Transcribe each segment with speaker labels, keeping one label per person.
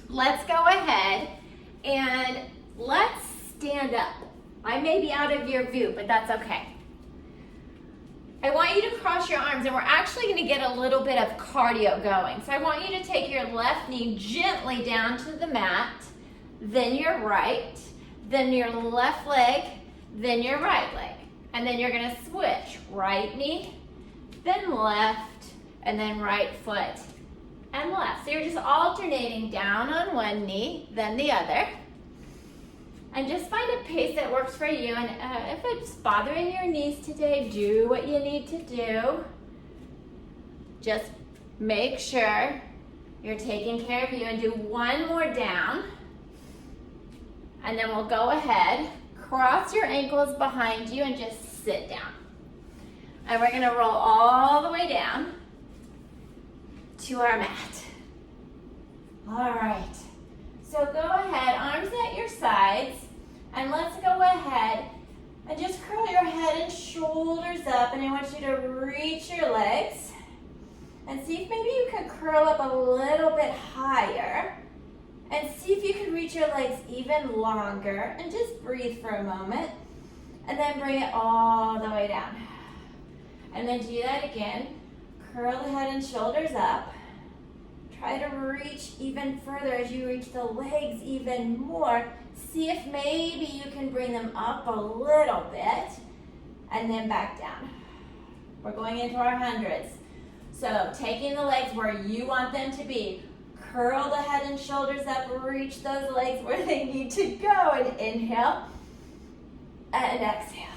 Speaker 1: let's go ahead and let's stand up. I may be out of your view, but that's okay. I want you to cross your arms, and we're actually going to get a little bit of cardio going. So I want you to take your left knee gently down to the mat, then your right, then your left leg, then your right leg. And then you're going to switch right knee, then left, and then right foot and left. So you're just alternating down on one knee, then the other. And just find a pace that works for you. And if it's bothering your knees today, do what you need to do. Just make sure you're taking care of you, and do one more down. And then we'll go ahead, cross your ankles behind you, and just sit down. And we're gonna roll all the way down to our mat. All right, so go ahead, arms at your sides, and let's go ahead and just curl your head and shoulders up, and I want you to reach your legs and see if maybe you can curl up a little bit higher, and see if you can reach your legs even longer, and just breathe for a moment, and then bring it all the way down. And then do that again. Curl the head and shoulders up. Try to reach even further as you reach the legs even more. See if maybe you can bring them up a little bit, and then back down. We're going into our hundreds. So taking the legs where you want them to be. Curl the head and shoulders up, reach those legs where they need to go, and inhale, and exhale,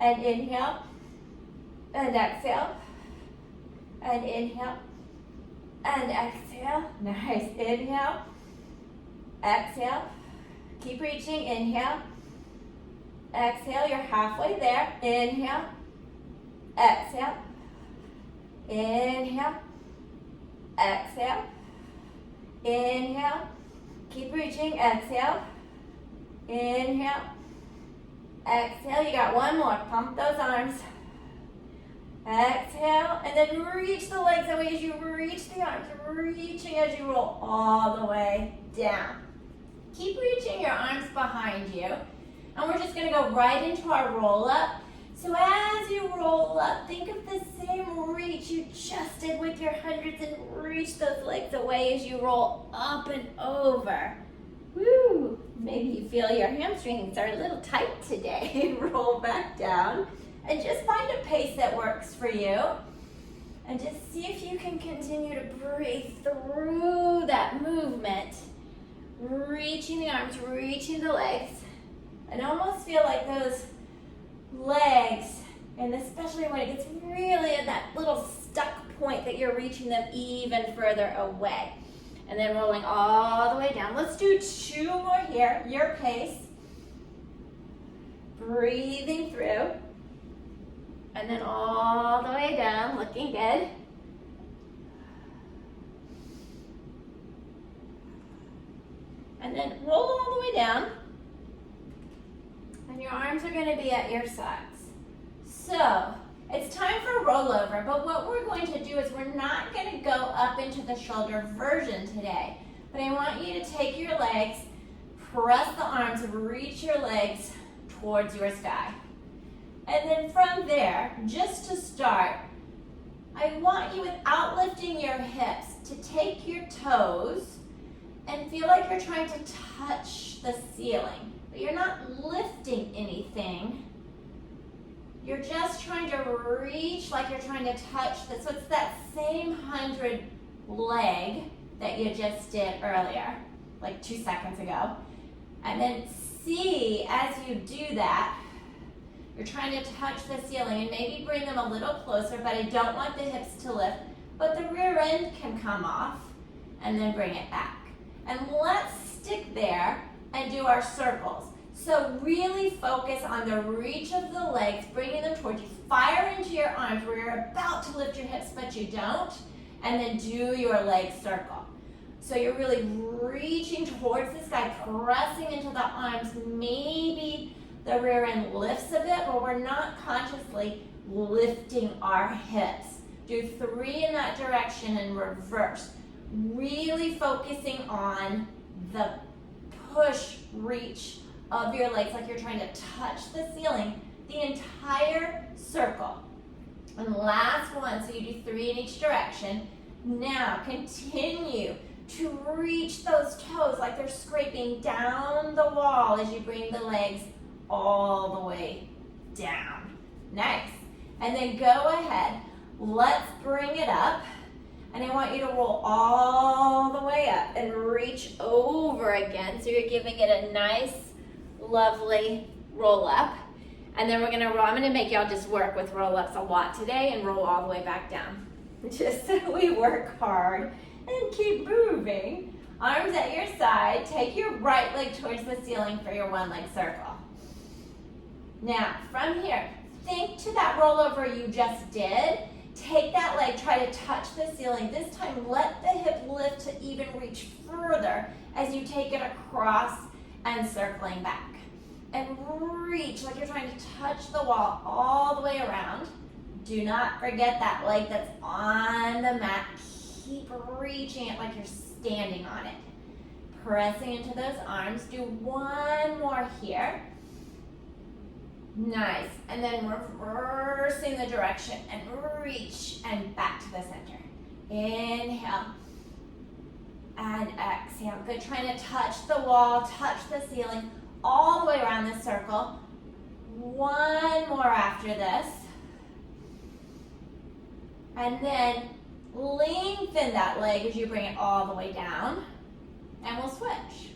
Speaker 1: and inhale, and exhale, and inhale, and exhale. Nice. Inhale, exhale, keep reaching. Inhale, exhale, you're halfway there. Inhale, exhale, inhale, exhale, inhale, keep reaching. Exhale, inhale, exhale. You got one more. Pump those arms. Exhale, and then reach the legs that way as you reach the arms, reaching as you roll all the way down. Keep reaching your arms behind you, and we're just going to go right into our roll up. So as you roll up, think of the same reach you just did with your hundreds, and reach those legs away as you roll up and over. Woo! Maybe you feel your hamstrings are a little tight today. Roll back down. And just find a pace that works for you. And just see if you can continue to breathe through that movement. Reaching the arms, reaching the legs. And almost feel like those legs, and especially when it gets really at that little stuck point, that you're reaching them even further away. And then rolling all the way down. Let's do 2 more here, your pace. Breathing through. And then all the way down, looking good. And then roll all the way down. And your arms are going to be at your sides. So, it's time for rollover, but what we're going to do is we're not going to go up into the shoulder version today. But I want you to take your legs, press the arms, reach your legs towards your sky. And then from there, just to start, I want you, without lifting your hips, to take your toes and feel like you're trying to touch the ceiling. But you're not lifting anything. You're just trying to reach like you're trying to touch this. So it's that same 100 leg that you just did earlier, like 2 seconds ago. And then see, as you do that, you're trying to touch the ceiling, and maybe bring them a little closer, but I don't want the hips to lift, but the rear end can come off, and then bring it back. And let's stick there and do our circles. So really focus on the reach of the legs, bringing them towards you. Fire into your arms where you're about to lift your hips, but you don't, and then do your leg circle. So you're really reaching towards the sky, pressing into the arms. Maybe the rear end lifts a bit, but we're not consciously lifting our hips. Do 3 in that direction and reverse. really focusing on the push reach of your legs, like you're trying to touch the ceiling the entire circle. And last one, so you do 3 in each direction. Now continue to reach those toes like they're scraping down the wall as you bring the legs all the way down. Nice. And then go ahead, let's bring it up. And I want you to roll all the way up and reach over again. So you're giving it a nice, lovely roll up. And then I'm gonna make y'all just work with roll ups a lot today and roll all the way back down. Just so we work hard and keep moving. Arms at your side. Take your right leg towards the ceiling for your 1 leg circle. Now, from here, think to that rollover you just did. Take that leg, try to touch the ceiling. This time, let the hip lift to even reach further as you take it across and circling back. And reach like you're trying to touch the wall all the way around. Do not forget that leg that's on the mat. Keep reaching it like you're standing on it. Pressing into those arms. Do 1 more here. Nice. And then reversing the direction and reach and back to the center. Inhale and exhale. Good. Trying to touch the wall, touch the ceiling all the way around this circle. 1 more after this. And then lengthen that leg as you bring it all the way down. And we'll switch.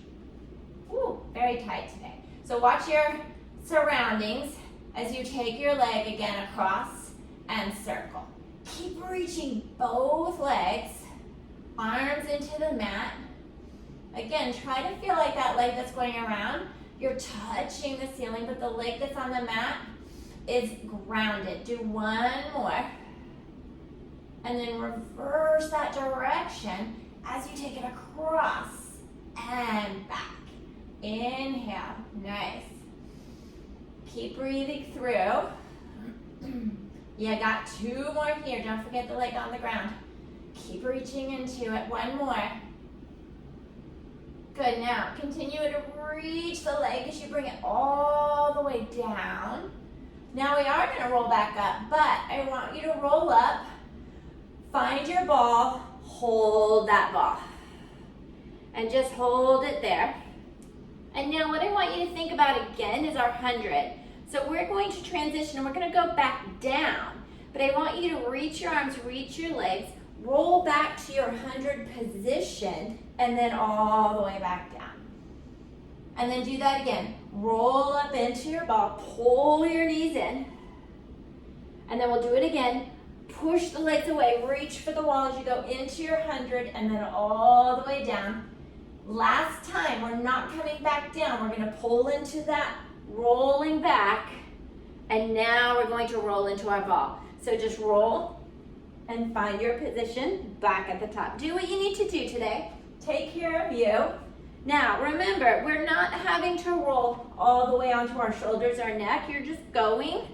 Speaker 1: Ooh, very tight today. So watch your surroundings as you take your leg again across and circle. Keep reaching both legs, arms into the mat. Again, try to feel like that leg that's going around, you're touching the ceiling, but the leg that's on the mat is grounded. Do 1 more. And then reverse that direction as you take it across and back. Inhale, nice. Keep breathing through. You got 2 more here. Don't forget the leg on the ground. Keep reaching into it. 1 more. Good, now continue to reach the leg as you bring it all the way down. Now we are gonna roll back up, but I want you to roll up, find your ball, hold that ball. And just hold it there. And now what I want you to think about again is our 100. So we're going to transition and we're gonna go back down. But I want you to reach your arms, reach your legs, roll back to your 100 position, and then all the way back down. And then do that again. Roll up into your ball, pull your knees in, and then we'll do it again. Push the legs away, reach for the wall as you go into your 100, and then all the way down. Last time, we're not coming back down. We're gonna pull into that, rolling back, and now we're going to roll into our ball. So just roll and find your position back at the top. Do what you need to do today. Take care of you. Now, remember, we're not having to roll all the way onto our shoulders or neck. You're just going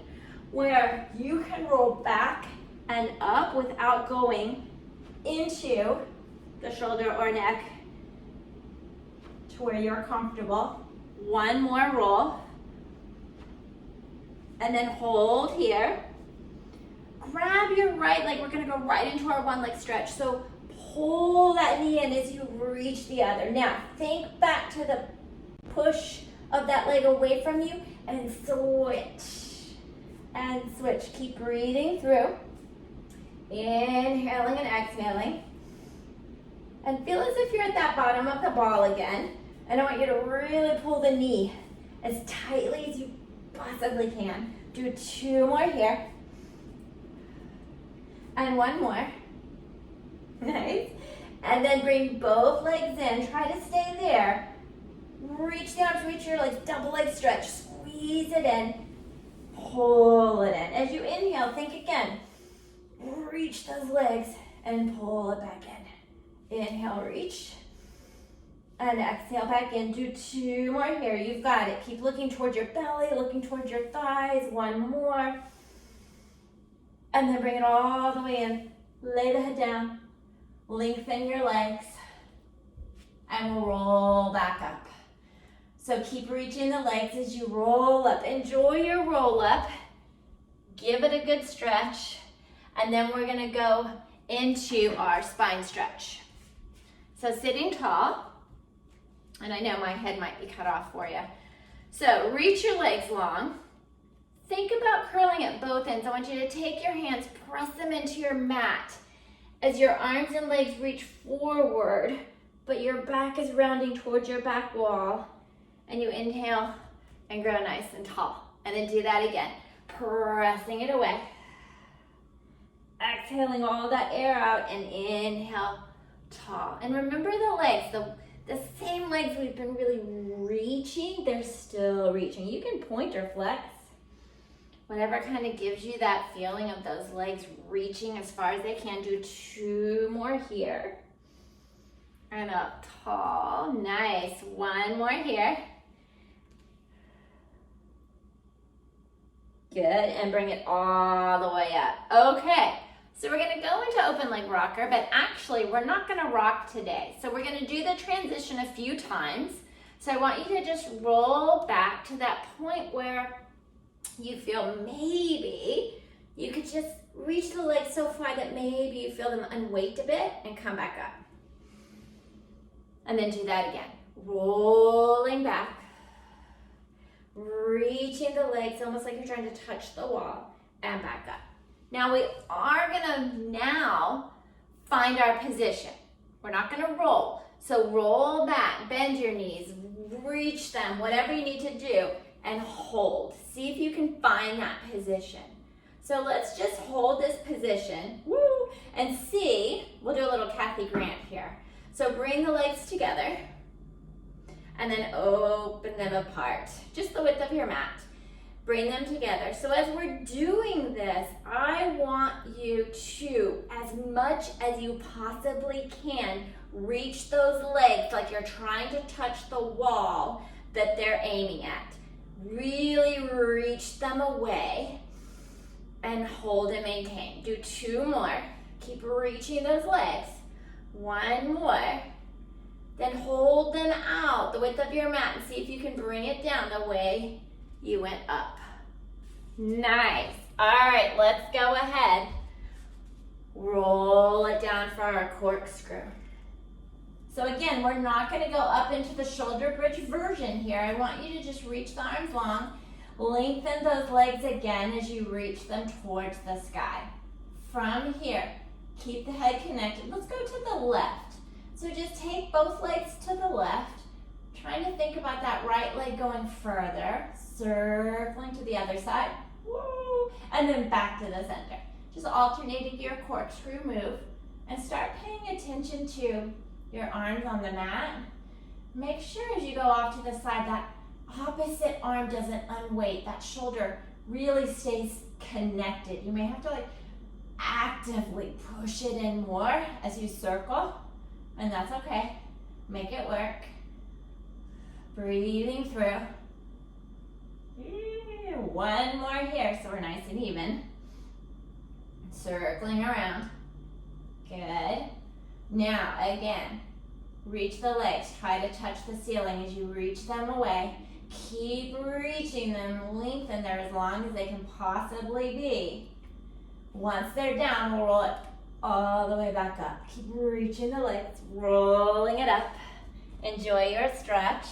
Speaker 1: where you can roll back and up without going into the shoulder or neck to where you're comfortable. 1 more roll. And then hold here. Grab your right leg. We're gonna go right into our 1 leg stretch. So pull that knee in as you reach the other. Now, think back to the push of that leg away from you and switch. And switch. Keep breathing through. Inhaling and exhaling. And feel as if you're at that bottom of the ball again. And I want you to really pull the knee as tightly as you possibly can. Do 2 more here. And 1 more. Nice. And then bring both legs in. Try to stay there. Reach the arms, reach your legs. Double leg stretch. Squeeze it in. Pull it in. As you inhale, think again. Reach those legs and pull it back in. Inhale, reach. And exhale back in. Do 2 more here. You've got it. Keep looking towards your belly, looking towards your thighs. 1 more. And then bring it all the way in. Lay the head down. lengthen your legs, and roll back up. So keep reaching the legs as you roll up. Enjoy your roll up. Give it a good stretch. And then we're gonna go into our spine stretch. So sitting tall, and I know my head might be cut off for you. So reach your legs long. Think about curling at both ends. I want you to take your hands, press them into your mat as your arms and legs reach forward, but your back is rounding towards your back wall. And you inhale and grow nice and tall. And then do that again, pressing it away. Exhaling all that air out and inhale, tall. And remember the legs, the same legs we've been really reaching, they're still reaching. You can point or flex, whatever kind of gives you that feeling of those legs reaching as far as they can. Do 2 more here. And up tall, nice. 1 more here. Good, and bring it all the way up. Okay, so we're gonna go into open leg rocker, but actually we're not gonna rock today. So we're gonna do the transition a few times. So I want you to just roll back to that point where you feel maybe you could just reach the legs so far that maybe you feel them unweight a bit and come back up. And then do that again. Rolling back. Reaching the legs almost like you're trying to touch the wall and back up. Now we are gonna now find our position. We're not gonna roll. So roll back, bend your knees, reach them, whatever you need to do, and hold. See if you can find that position. So let's just hold this position, woo, and see, we'll do a little Kathy Grant here. So bring the legs together, and then open them apart, just the width of your mat. Bring them together. So as we're doing this, I want you to, as much as you possibly can, reach those legs like you're trying to touch the wall that they're aiming at. Really reach them away and hold and maintain. Do 2 more. Keep reaching those legs. 1 more. Then hold them out the width of your mat and see if you can bring it down the way you went up. Nice. All right, let's go ahead. Roll it down for our corkscrew. So again, we're not gonna go up into the shoulder bridge version here. I want you to just reach the arms long, lengthen those legs again as you reach them towards the sky. From here, keep the head connected. Let's go to the left. So just take both legs to the left, trying to think about that right leg going further, circling to the other side, woo, and then back to the center. Just alternating your corkscrew move and start paying attention to your arms on the mat. Make sure as you go off to the side that opposite arm doesn't unweight, that shoulder really stays connected. You may have to actively push it in more as you circle, and that's okay. Make it work. Breathing through. 1 more here so we're nice and even. Circling around. Good. Now, again, reach the legs. Try to touch the ceiling as you reach them away. Keep reaching them. Lengthen them as long as they can possibly be. Once they're down, we'll roll it all the way back up. Keep reaching the legs, rolling it up. Enjoy your stretch.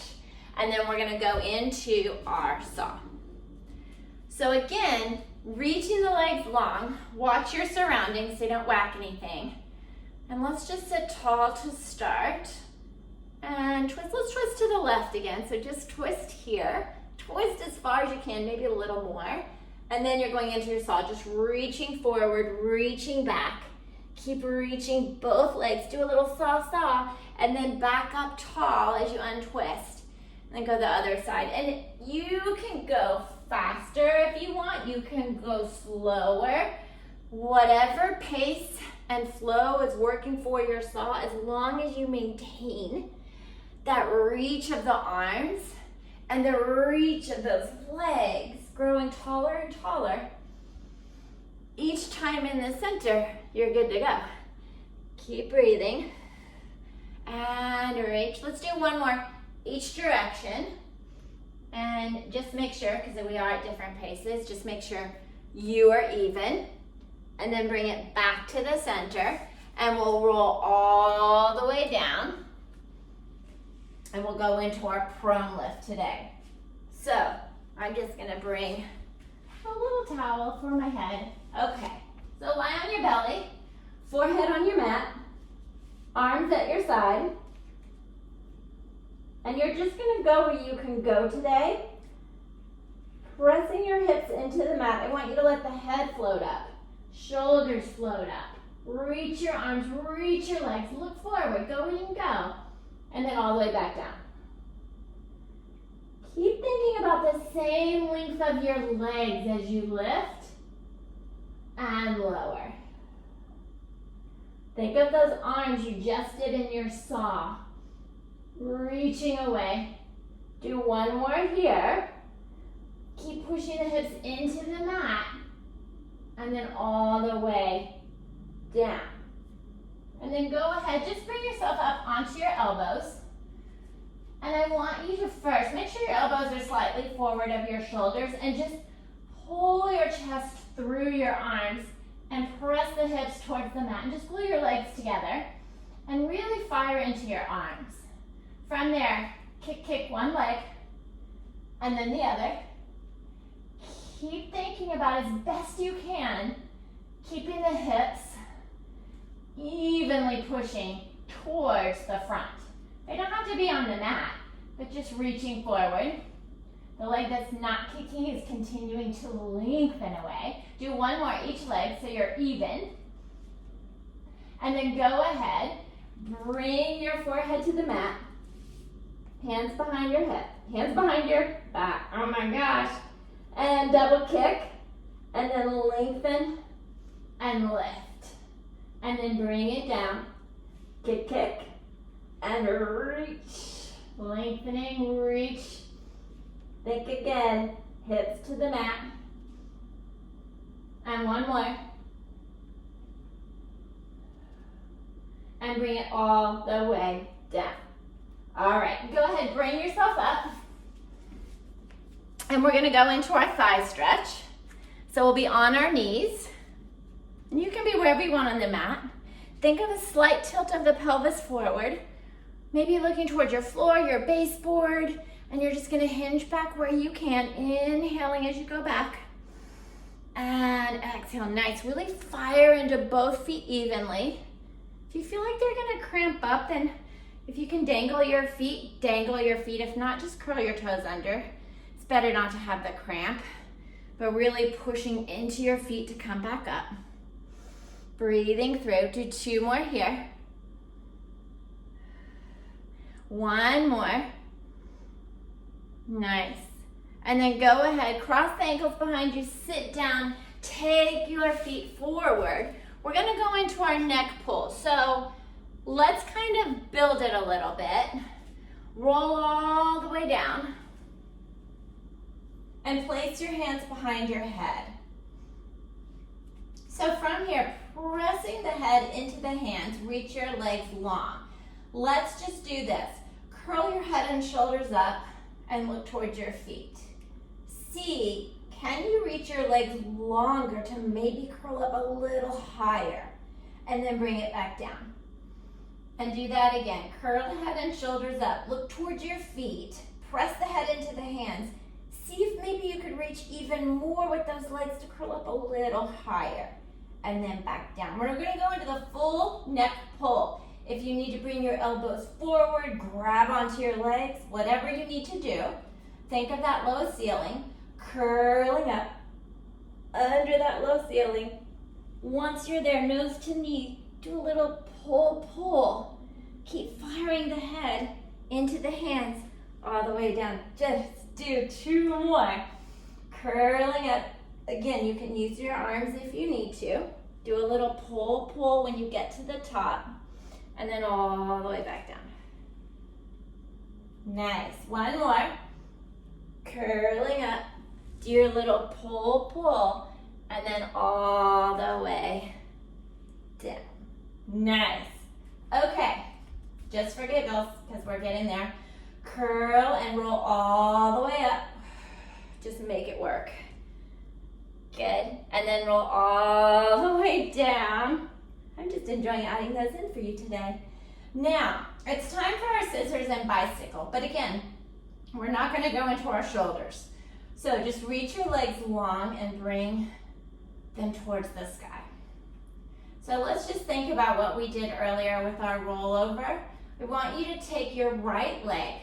Speaker 1: And then we're gonna go into our saw. So again, reaching the legs long. Watch your surroundings so you don't whack anything. And let's just sit tall to start. And twist, let's twist to the left again. So just twist here. Twist as far as you can, maybe a little more. And then you're going into your saw, just reaching forward, reaching back. Keep reaching both legs. Do a little saw, and then back up tall as you untwist. And then go the other side. And you can go faster if you want. You can go slower. Whatever pace and flow is working for your saw, as long as you maintain that reach of the arms and the reach of those legs growing taller and taller. Each time in the center, you're good to go. Keep breathing. And reach. Let's do one more each direction. And just make sure, because we are at different paces, just make sure you are even. And then bring it back to the center. And we'll roll all the way down. And we'll go into our prone lift today. So, I'm just gonna bring a little towel for my head. Okay, so lie on your belly, forehead on your mat, arms at your side. And you're just gonna go where you can go today. Pressing your hips into the mat. I want you to let the head float up, shoulders float up. Reach your arms, reach your legs, look forward, go where you can go. And then all the way back down. Keep thinking about the same length of your legs as you lift and lower. Think of those arms you just did in your saw. Reaching away. Do one more here. Keep pushing the hips into the mat. And then all the way down. And then go ahead, just bring yourself up onto your elbows. And I want you to first, make sure your elbows are slightly forward of your shoulders and just pull your chest through your arms and press the hips towards the mat and just glue your legs together and really fire into your arms. From there, kick one leg and then the other. Keep thinking about as best you can, keeping the hips evenly pushing towards the front. They don't have to be on the mat, but just reaching forward. The leg that's not kicking is continuing to lengthen away. Do one more each leg so you're even. And then go ahead, bring your forehead to the mat. Hands behind your hip, hands behind your back. Oh my gosh. And double kick, and then lengthen and lift. And then bring it down, kick, and reach. Lengthening, reach. Think again, hips to the mat. And one more. And bring it all the way down. All right, go ahead, bring yourself up. And we're gonna go into our thigh stretch. So we'll be on our knees. And you can be wherever you want on the mat. Think of a slight tilt of the pelvis forward. Maybe looking towards your floor, your baseboard, and you're just gonna hinge back where you can, inhaling as you go back. And exhale, nice. Really fire into both feet evenly. If you feel like they're gonna cramp up, then if you can dangle your feet, dangle your feet. If not, just curl your toes under. It's better not to have the cramp, but really pushing into your feet to come back up. Breathing through, do two more here. One more. Nice. And then go ahead, cross the ankles behind you, sit down, take your feet forward. We're gonna go into our neck pull. So let's kind of build it a little bit. Roll all the way down. And place your hands behind your head. So from here, pressing the head into the hands, reach your legs long. Let's just do this. Curl your head and shoulders up and look towards your feet. See, can you reach your legs longer to maybe curl up a little higher? And then bring it back down. And do that again. Curl the head and shoulders up. Look towards your feet. Press the head into the hands. See if maybe you could reach even more with those legs to curl up a little higher. And then back down. We're gonna go into the full neck pull. If you need to bring your elbows forward, grab onto your legs, whatever you need to do. Think of that low ceiling, curling up under that low ceiling. Once you're there, nose to knee, do a little pull. Keep firing the head into the hands all the way down. Just do two more. Curling up. Again, you can use your arms if you need to. Do a little pull when you get to the top. And then all the way back down. Nice. One more. Curling up. Do your little pull. And then all the way down. Nice. Okay, just for giggles, because we're getting there. Curl and roll all the way up. Just make it work. Good. And then roll all the way down. I'm just enjoying adding those in for you today. Now, it's time for our scissors and bicycle. But again, we're not going to go into our shoulders. So just reach your legs long and bring them towards the sky. So let's just think about what we did earlier with our rollover. We want you to take your right leg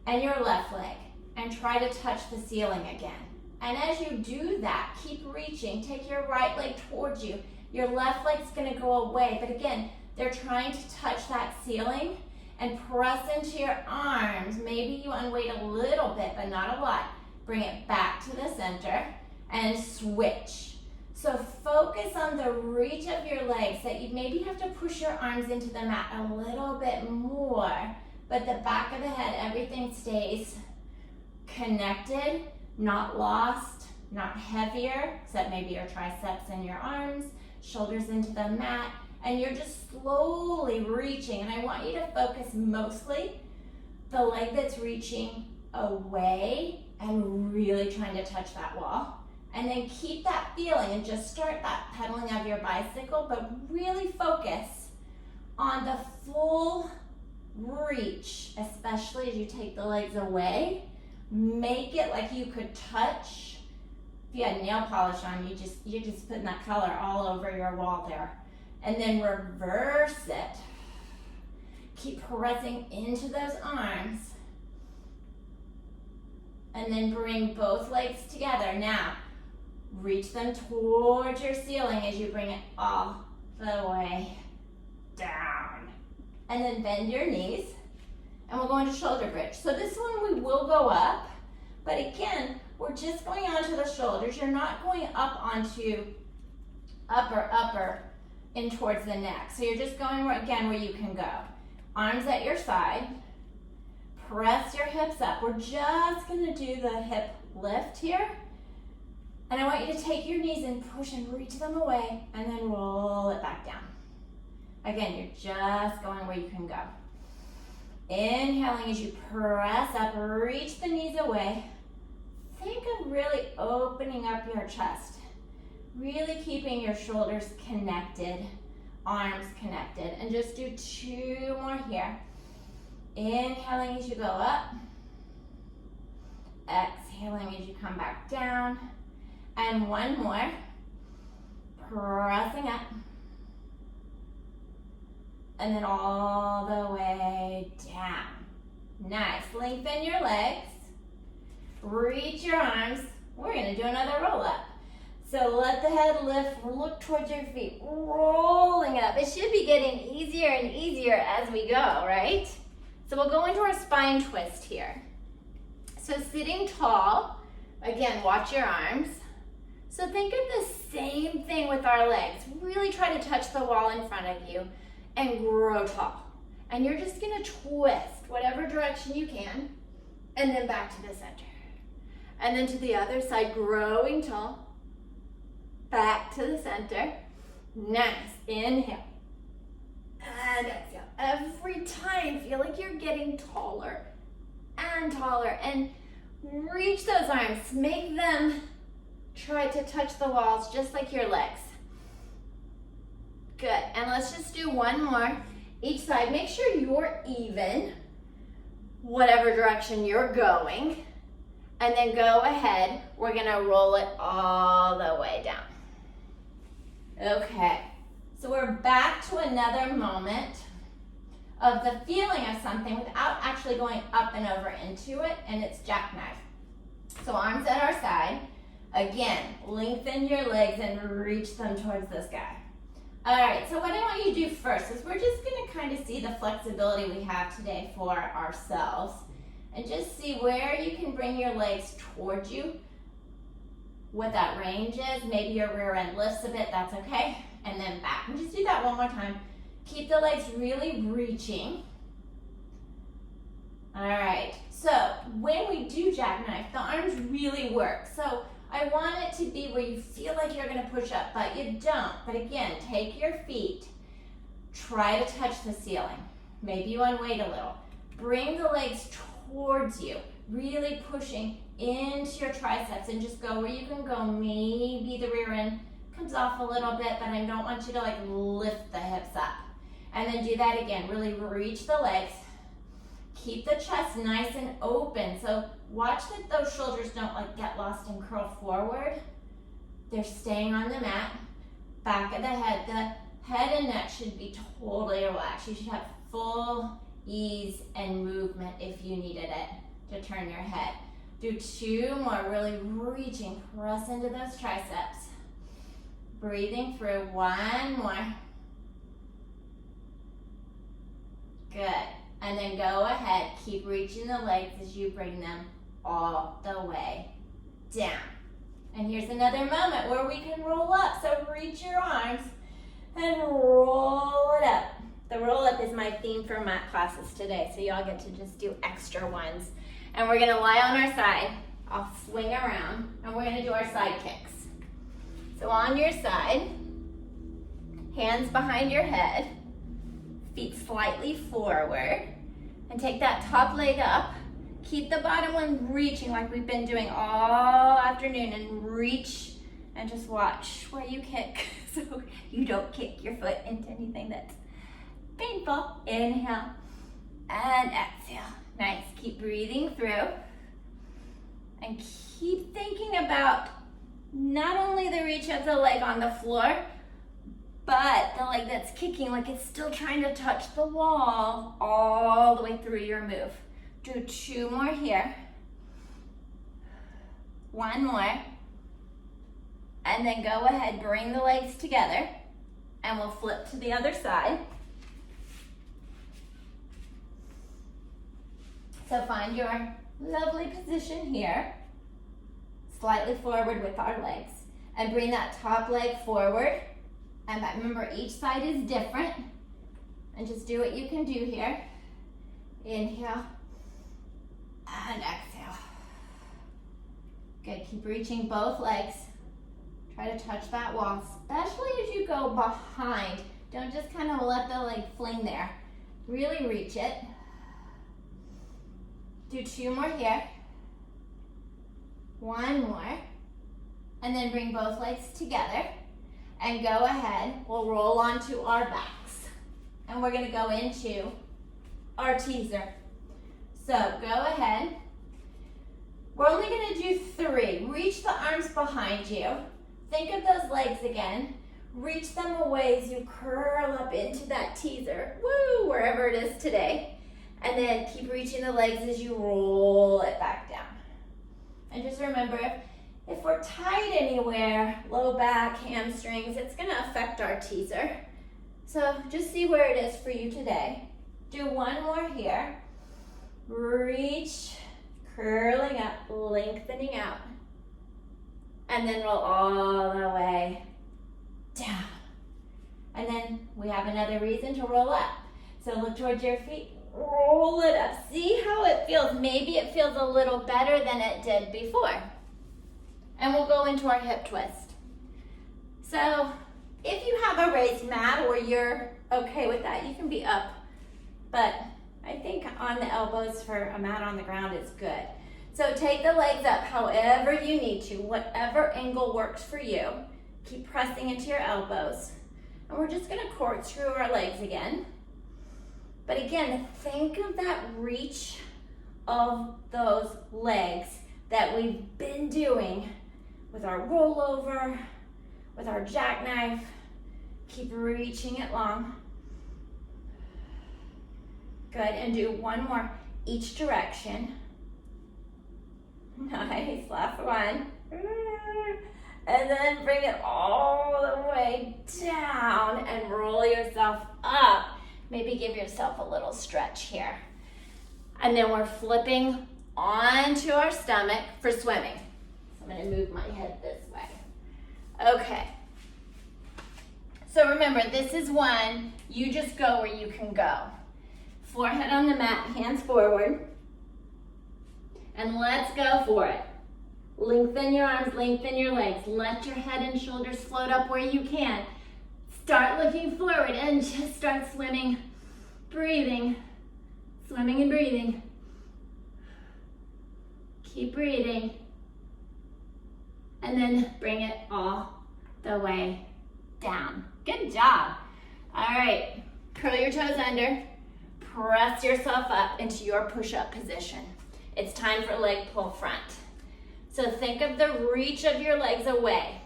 Speaker 1: and your left leg and try to touch the ceiling again. And as you do that, keep reaching. Take your right leg towards you. Your left leg's gonna go away, but again, they're trying to touch that ceiling and press into your arms. Maybe you unweight a little bit, but not a lot. Bring it back to the center and switch. So focus on the reach of your legs, that you maybe have to push your arms into the mat a little bit more, but the back of the head, everything stays connected, not lost, not heavier, except maybe your triceps and your arms, shoulders into the mat, and you're just slowly reaching. And I want you to focus mostly the leg that's reaching away and really trying to touch that wall. And then keep that feeling and just start that pedaling of your bicycle, but really focus on the full reach, especially as you take the legs away. Make it like you could touch. If you had nail polish on, you're just putting that color all over your wall there. And then reverse it. Keep pressing into those arms. And then bring both legs together. Now, reach them towards your ceiling as you bring it all the way down. And then bend your knees. And we'll go into shoulder bridge. So this one we will go up, but again, we're just going onto the shoulders. You're not going up onto upper in towards the neck. So you're just going again where you can go. Arms at your side. Press your hips up. We're just gonna do the hip lift here. And I want you to take your knees and push and reach them away and then roll it back down. Again, you're just going where you can go. Inhaling as you press up, reach the knees away. Think of really opening up your chest. Really keeping your shoulders connected, arms connected. And just do 2 more here. Inhaling as you go up. Exhaling as you come back down. And 1 more. Pressing up. And then all the way down. Nice. Lengthen your legs. Reach your arms. We're going to do another roll up. So let the head lift. Look towards your feet. Rolling up. It should be getting easier and easier as we go, right? So we'll go into our spine twist here. So sitting tall. Again, watch your arms. So think of the same thing with our legs. Really try to touch the wall in front of you. And grow tall. And you're just gonna twist whatever direction you can, and then back to the center. And then to the other side, growing tall, back to the center. Nice, inhale. And exhale. Every time, feel like you're getting taller and taller. And reach those arms, make them try to touch the walls just like your legs. Good, and let's just do 1 more. Each side, make sure you're even, whatever direction you're going. And then go ahead, we're gonna roll it all the way down. Okay, so we're back to another moment of the feeling of something without actually going up and over into it, and it's jackknife. So arms at our side. Again, lengthen your legs and reach them towards the sky. All right, so what I want you to do first is we're just gonna kind of see the flexibility we have today for ourselves and just see where you can bring your legs towards you, what that range is. Maybe your rear end lifts a bit, that's okay. And then back, and just do that 1 more time. Keep the legs really reaching. All right, so when we do jackknife, the arms really work. So I want it to be where you feel like you're gonna push up, but you don't. But again, take your feet, Try to touch the ceiling. Maybe you want to wait a little. Bring the legs towards you, really pushing into your triceps, and just go where you can go. Maybe the rear end comes off a little bit, but I don't want you to like lift the hips up. And then do that again. Really reach the legs. Keep the chest nice and open. So watch that those shoulders don't like get lost and curl forward. They're staying on the mat. Back of the head and neck should be totally relaxed. You should have full ease and movement if you needed it to turn your head. Do 2 more, really reaching, press into those triceps. Breathing through, 1 more. Good. And then go ahead, keep reaching the legs as you bring them all the way down. And here's another moment where we can roll up. So reach your arms and roll it up. The roll up is my theme for mat classes today, so y'all get to just do extra ones. And we're gonna lie on our side. I'll swing around, and we're gonna do our side kicks. So on your side, hands behind your head, feet slightly forward, and take that top leg up. Keep the bottom one reaching like we've been doing all afternoon, and reach and just watch where you kick so you don't kick your foot into anything that's painful. Inhale and exhale. Nice. Keep breathing through and keep thinking about not only the reach of the leg on the floor, but the leg that's kicking like it's still trying to touch the wall all the way through your move. Do 2 more here. 1 more. And then go ahead, bring the legs together, and we'll flip to the other side. So find your lovely position here, slightly forward with our legs, and bring that top leg forward. And remember, each side is different, and just do what you can do here. Inhale and exhale. Good, keep reaching both legs. Try to touch that wall, especially as you go behind. Don't just kind of let the leg fling there. Really reach it. Do 2 more here. 1 more. And then bring both legs together. And go ahead, we'll roll onto our backs. And we're gonna go into our teaser. So go ahead. We're only gonna do 3. Reach the arms behind you. Think of those legs again. Reach them away as you curl up into that teaser. Woo, wherever it is today. And then keep reaching the legs as you roll it back down. And just remember, if we're tight anywhere, low back, hamstrings, it's gonna affect our teaser. So just see where it is for you today. Do 1 more here. Reach, curling up, lengthening out. And then roll all the way down. And then we have another reason to roll up. So look towards your feet, roll it up. See how it feels. Maybe it feels a little better than it did before. And we'll go into our hip twist. So if you have a raised mat or you're okay with that, you can be up. But I think on the elbows for a mat on the ground is good. So take the legs up however you need to, whatever angle works for you. Keep pressing into your elbows. And we're just gonna corkscrew our legs again. But again, think of that reach of those legs that we've been doing with our rollover, with our jackknife. Keep reaching it long. Good, and do 1 more each direction. Nice, last one. And then bring it all the way down and roll yourself up. Maybe give yourself a little stretch here. And then we're flipping onto our stomach for swimming. So I'm gonna move my head this way. Okay. So remember, this is one, you just go where you can go. Forehead on the mat, hands forward. And let's go for it. Lengthen your arms, lengthen your legs. Let your head and shoulders float up where you can. Start looking forward and just start swimming, breathing, swimming and breathing. Keep breathing. And then bring it all the way down. Good job. All right, curl your toes under. Press yourself up into your push-up position. It's time for leg pull front. So think of the reach of your legs away.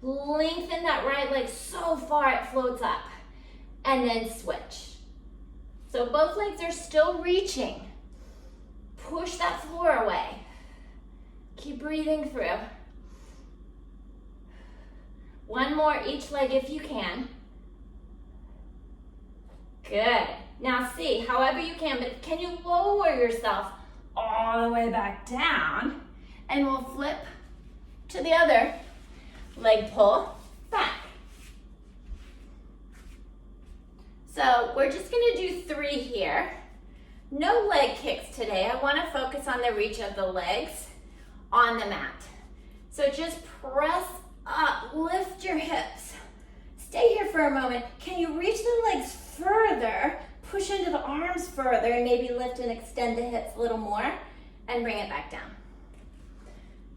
Speaker 1: Lengthen that right leg so far it floats up. And then switch. So both legs are still reaching. Push that floor away. Keep breathing through. One more each leg if you can. Good. Now see, however you can, but can you lower yourself all the way back down? And we'll flip to the other leg pull back. So we're just gonna do 3 here. No leg kicks today. I wanna focus on the reach of the legs on the mat. So just press up, lift your hips. Stay here for a moment. Can you reach the legs further? Push into the arms further and maybe lift and extend the hips a little more and bring it back down.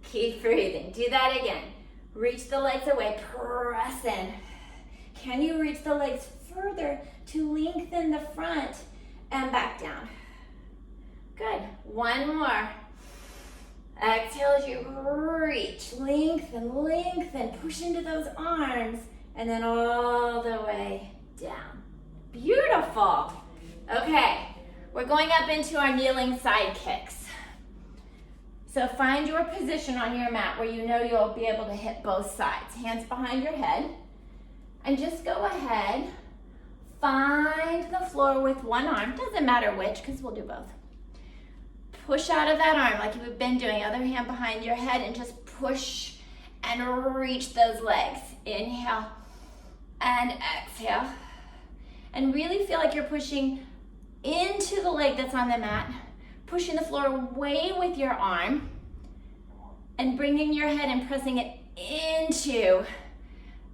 Speaker 1: Keep breathing. Do that again. Reach the legs away, press in. Can you reach the legs further to lengthen the front and back down? Good. One more. Exhale as you reach, lengthen, lengthen, push into those arms, and then all the way down. Beautiful. Okay, we're going up into our kneeling side kicks. So find your position on your mat where you know you'll be able to hit both sides. Hands behind your head. And just go ahead, find the floor with one arm. Doesn't matter which, because we'll do both. Push out of that arm like you've been doing. Other hand behind your head and just push and reach those legs. Inhale and exhale. And really feel like you're pushing into the leg that's on the mat, pushing the floor away with your arm, and bringing your head and pressing it into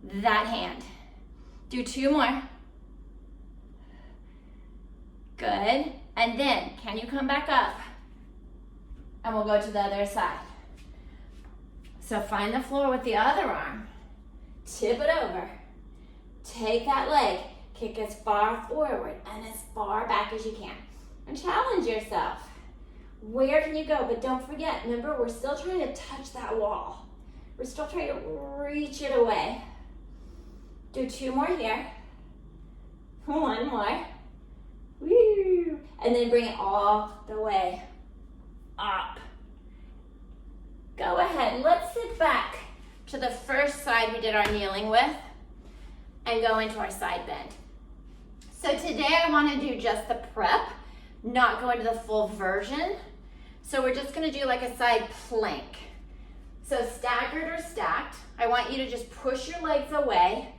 Speaker 1: that hand. Do 2 more. Good. And then, can you come back up? And we'll go to the other side. So find the floor with the other arm. Tip it over. Take that leg. Kick as far forward and as far back as you can. And challenge yourself. Where can you go? But don't forget, remember, we're still trying to touch that wall. We're still trying to reach it away. Do 2 more here. 1 more. Woo! And then bring it all the way up. Go ahead, let's sit back to the first side we did our kneeling with and go into our side bend. So today I want to do just the prep, not go into the full version. So we're just going to do like a side plank. So staggered or stacked, I want you to just push your legs away,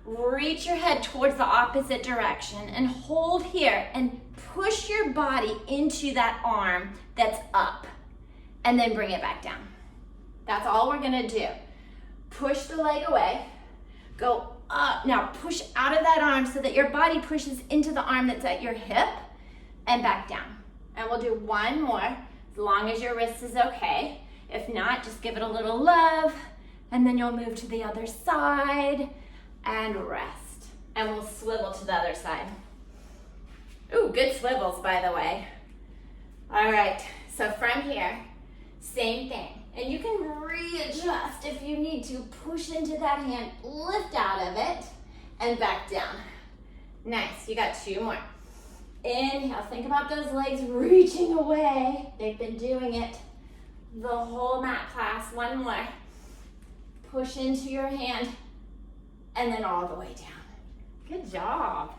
Speaker 1: reach your head towards the opposite direction and hold here and push your body into that arm that's up and then bring it back down. That's all we're going to do. Push the leg away, go up. Now push out of that arm so that your body pushes into the arm that's at your hip and back down. And we'll do 1 more, as long as your wrist is okay. If not, just give it a little love, and then you'll move to the other side and rest. And we'll swivel to the other side. Ooh, good swivels, by the way. All right, so from here, same thing. And you can readjust if you need to. Push into that hand, lift out of it, and back down. Nice, you got 2 more. Inhale, think about those legs reaching away. They've been doing it the whole mat class. 1 more. Push into your hand, and then all the way down. Good job.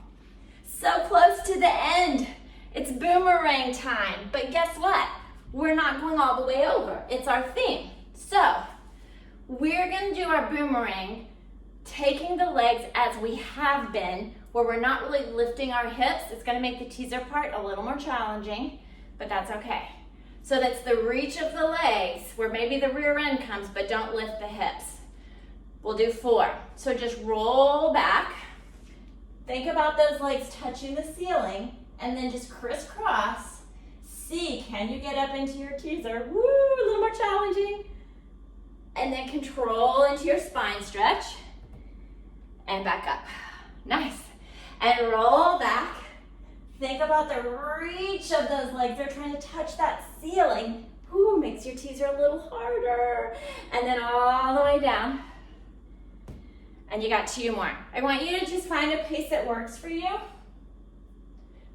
Speaker 1: So close to the end. It's boomerang time, but guess what? We're not going all the way over. It's our theme. So we're gonna do our boomerang, taking the legs as we have been, where we're not really lifting our hips. It's gonna make the teaser part a little more challenging, but that's okay. So that's the reach of the legs, where maybe the rear end comes, but don't lift the hips. We'll do 4. So just roll back. Think about those legs touching the ceiling, and then just crisscross. See, can you get up into your teaser? Woo, a little more challenging. And then control into your spine stretch, and back up. Nice. And roll back. Think about the reach of those legs. They're trying to touch that ceiling. Woo, makes your teaser a little harder. And then all the way down. And you got 2 more. I want you to just find a pace that works for you.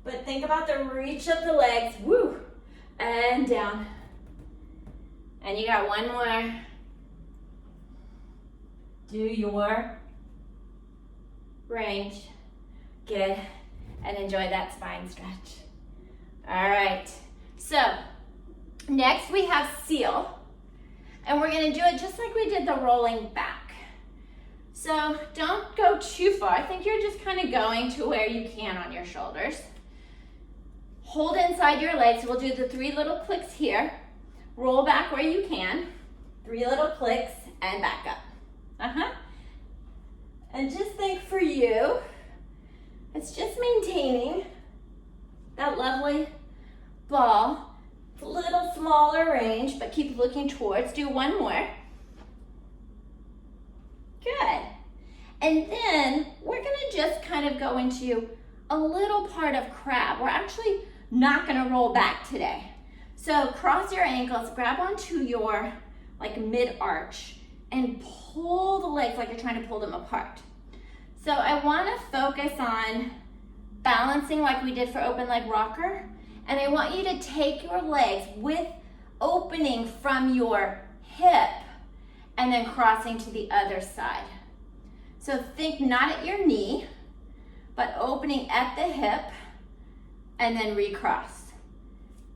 Speaker 1: But think about the reach of the legs. Woo, and down. And you got 1 more. Do your range. Good. And enjoy that spine stretch. All right. So next we have seal. And we're going to do it just like we did the rolling back. So don't go too far. I think you're just kind of going to where you can on your shoulders. Hold inside your legs. We'll do the 3 little clicks here. Roll back where you can. 3 little clicks and back up. And just think for you, it's just maintaining that lovely ball. It's a little smaller range, but keep looking towards. Do 1 more. Good. And then we're gonna just kind of go into a little part of crab. We're actually not gonna roll back today. So cross your ankles, grab onto your like mid-arch and pull the legs like you're trying to pull them apart. So I wanna focus on balancing like we did for open leg rocker. And I want you to take your legs with opening from your hip and then crossing to the other side. So think not at your knee, but opening at the hip and then recross.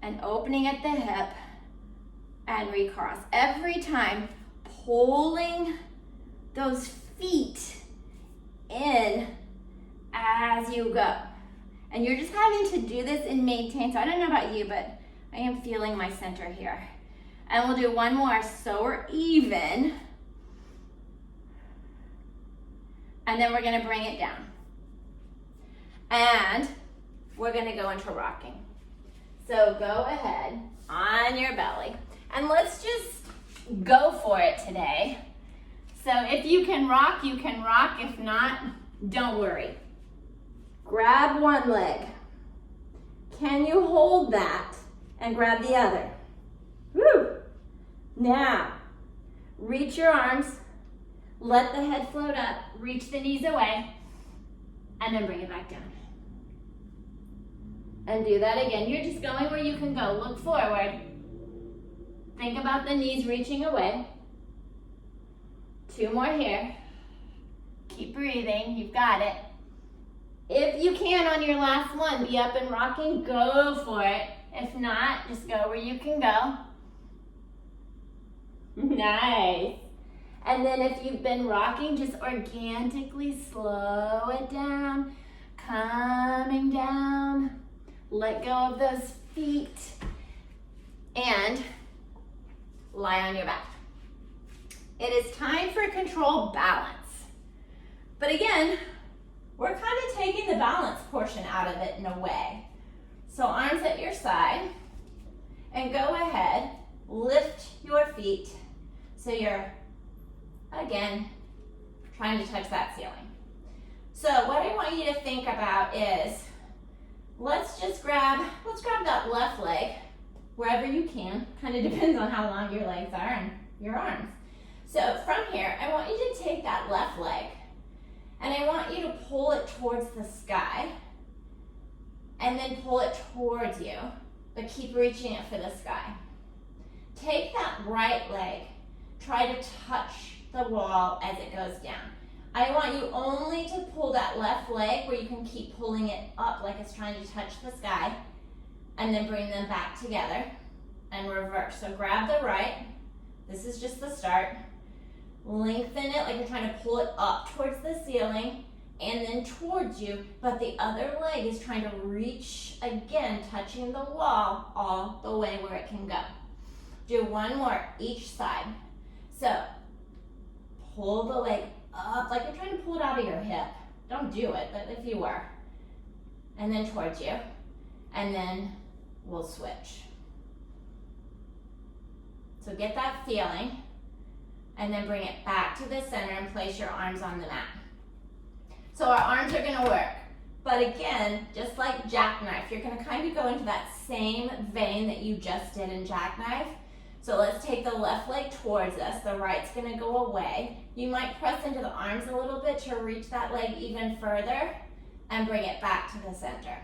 Speaker 1: And opening at the hip and recross. Every time pulling those feet in as you go. And you're just having to do this and maintain. So I don't know about you, but I am feeling my center here. And we'll do 1 more so we're even. And then we're gonna bring it down. And we're gonna go into rocking. So go ahead on your belly. And let's just go for it today. So if you can rock, you can rock. If not, don't worry. Grab 1 leg. Can you hold that and grab the other? Woo! Now, reach your arms, let the head float up, reach the knees away, and then bring it back down. And do that again. You're just going where you can go. Look forward. Think about the knees reaching away. 2 more here. Keep breathing. You've got it. If you can on your last one, be up and rocking, go for it. If not, just go where you can go. Nice. And then if you've been rocking, just organically slow it down, coming down. Let go of those feet and lie on your back. It is time for control balance. But again, we're kind of taking the balance portion out of it in a way. So arms at your side, and go ahead, lift your feet so you're, again, trying to touch that ceiling. So what I want you to think about is, let's grab that left leg wherever you can. Kind of depends on how long your legs are and your arms. So from here, I want you to take that left leg and I want you to pull it towards the sky and then pull it towards you, but keep reaching it for the sky. Take that right leg, try to touch the wall as it goes down. I want you only to pull that left leg where you can keep pulling it up like it's trying to touch the sky, and then bring them back together and reverse. So grab the right, this is just the start. Lengthen it like you're trying to pull it up towards the ceiling and then towards you, but the other leg is trying to reach again, touching the wall all the way where it can go. Do 1 more each side. So pull the leg up like you're trying to pull it out of your hip. Don't do it, but if you were. And then towards you. And then we'll switch. So get that feeling. And then bring it back to the center and place your arms on the mat. So our arms are gonna work. But again, just like jackknife, you're gonna kind of go into that same vein that you just did in jackknife. So let's take the left leg towards us. The right's gonna go away. You might press into the arms a little bit to reach that leg even further and bring it back to the center.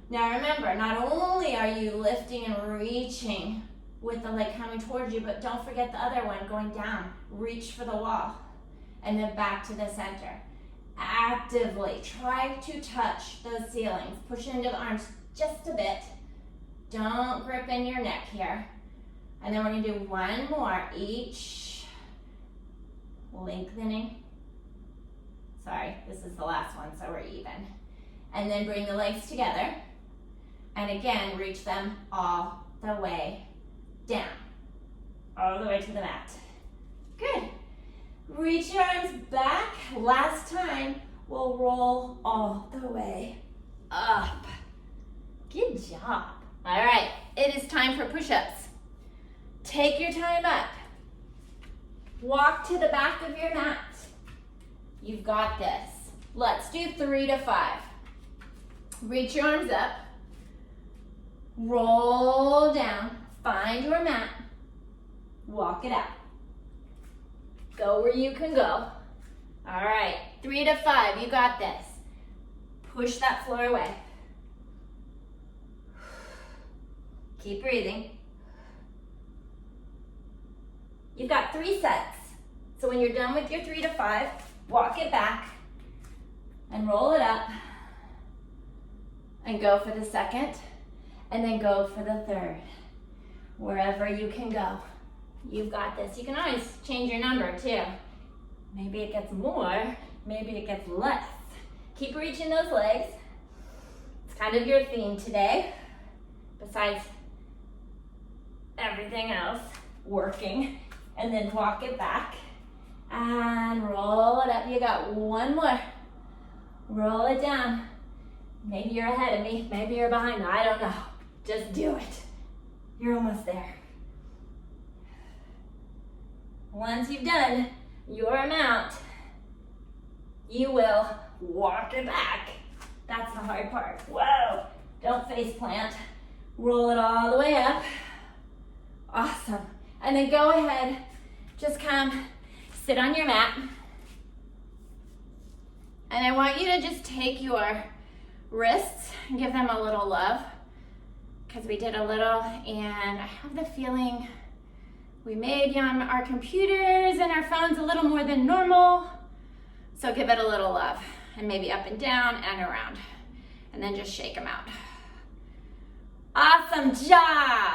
Speaker 1: Now remember, not only are you lifting and reaching with the leg coming towards you, but don't forget the other one going down. Reach for the wall and then back to the center. Actively try to touch those ceilings. Push into the arms just a bit. Don't grip in your neck here. And then we're gonna do one more, each lengthening. Sorry, this is the last one, so we're even. And then bring the legs together. And again, reach them all the way down. All the way to the mat. Good. Reach your arms back. Last time, we'll roll all the way up. Good job. All right, it is time for push-ups. Take your time up. Walk to the back of your mat. You've got this. Let's do 3 to 5. Reach your arms up. Roll down. Find your mat. Walk it out. Go where you can go. All right, 3 to 5, you got this. Push that floor away. Keep breathing. You've got 3 sets. So when you're done with your 3 to 5, walk it back and roll it up and go for the second and then go for the third. Wherever you can go. You've got this. You can always change your number too. Maybe it gets more, maybe it gets less. Keep reaching those legs. It's kind of your theme today, besides everything else working. And then walk it back and roll it up. You got one more. Roll it down. Maybe you're ahead of me, maybe you're behind me, I don't know. Just do it. You're almost there. Once you've done your amount, you will walk it back. That's the hard part. Whoa, don't face plant. Roll it all the way up. Awesome. And then go ahead, just come sit on your mat. And I want you to just take your wrists and give them a little love, because we did a little, and I have the feeling we may be on our computers and our phones a little more than normal. So give it a little love, and maybe up and down and around. And then just shake them out. Awesome job.